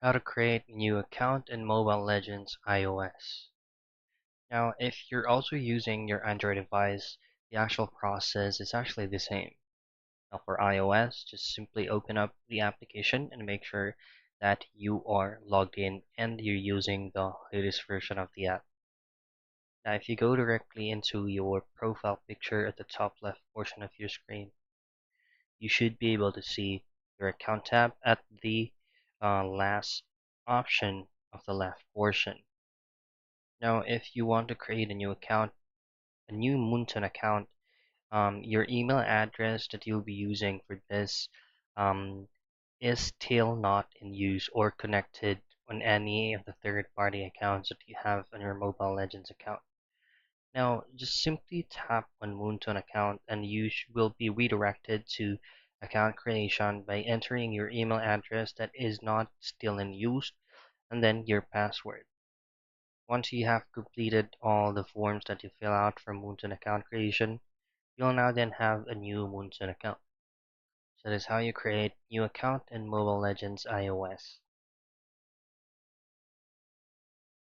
How to create a new account in Mobile Legends iOS. Now, if you're also using your Android device, the actual process is actually the same. Now, for iOS, just simply open up the application and make sure that you are logged in and you're using the latest version of the app. Now, if you go directly into your profile picture at the top left portion of your screen, you should be able to see your account tab at the last option of the left portion. Now, if you want to create a new account, a new Moonton account, your email address that you'll be using for this um, is still not in use or connected on any of the third-party accounts that you have on your Mobile Legends account. Now, just simply tap on Moonton account and you will be redirected to account creation by entering your email address that is not still in use and then your password. Once you have completed all the forms that you fill out for Moonton account creation, you'll now then have a new Moonton account. So that's how you create new account in Mobile Legends iOS.